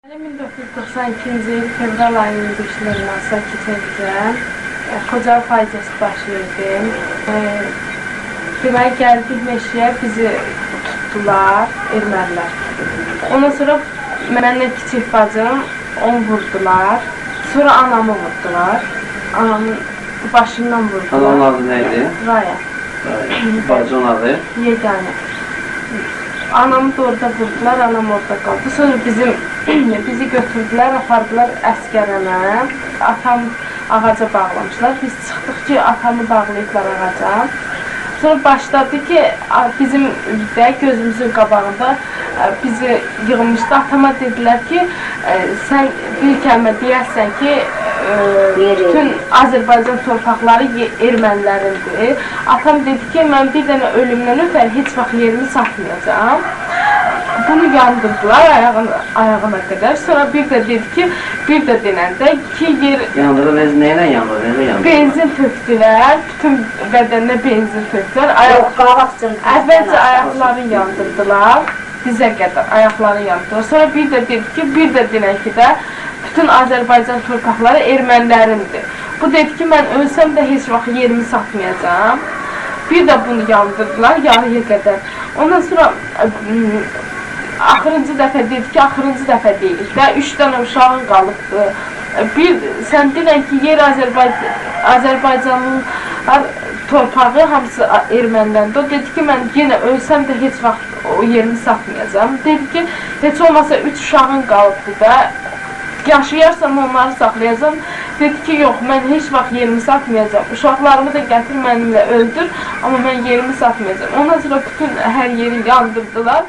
1992-ci il fevral ayının 5-dən sakit edəcəm. Xocalı faciəsi baş verdi. Deməli, gəldik meşəyə, bizi tutdular, ermənilər. Ondan sonra mənlə kiçik bacım, onu vurdular. Sonra anamı vurdular. Anamın başından vurdular. Anamın adı neydi? Raya. Bacının adı? Yeganə. Anamı da orada vurdular, anam orada qaldı. Sonra bizi götürdülər, apardılar əskərənə. Atam ağaca bağlamışlar. Biz çıxdıq ki, atamı bağlayıblar ağaca. Sonra başladı ki, bizim də gözümüzün qabağında bizi yığılmışdı. Atama dedilər ki, sən bir kəlmə deyərsən ki, bütün Azərbaycan torpaqları ermənilərindir. Atam dedi ki, mən bir dənə ölümdən ötər heç vaxt yerimi satmayacağam. Bunu yandırdılar ayağına qədər. Sonra bir də dedi ki, bir də denəndə ki, yer... Yandırdı, neylə yandırdı? Benzin tökdülər, bütün bədəninə benzin tökdülər. Əvvəlcə ayaqlarını yandırdılar, dizə qədər ayaqlarını yandırdılar. Sonra bir də dedi ki, bir də denən ki də, bütün Azərbaycan torpaqları ermənilərindir. Bu dedi ki, mən ölsəm də heç vaxt yerimi satmayacağam. Bir də bunu yandırdılar yarıya qədər. Ondan sonra axırıncı dəfə dedi ki, axırıncı dəfə deyilik də, 3 dənə uşağın qalıbdı. Sən denən ki, yer Azərbaycanlılar torpağı hamısı erməniləndi. O dedi ki, mən yenə ölsəm də heç vaxt o yerimi satmayacağam. Dedi ki, heç olmasa 3 uşağın qalıbdı da. Yaşayarsam onları saxlayacam. Dedi ki, yox, mən heç vaxt yerimi satmayacam. Uşaqlarımı da gətir mənimlə öldür, amma mən yerimi satmayacam. Ondan sonra bütün hər yeri yandırdılar.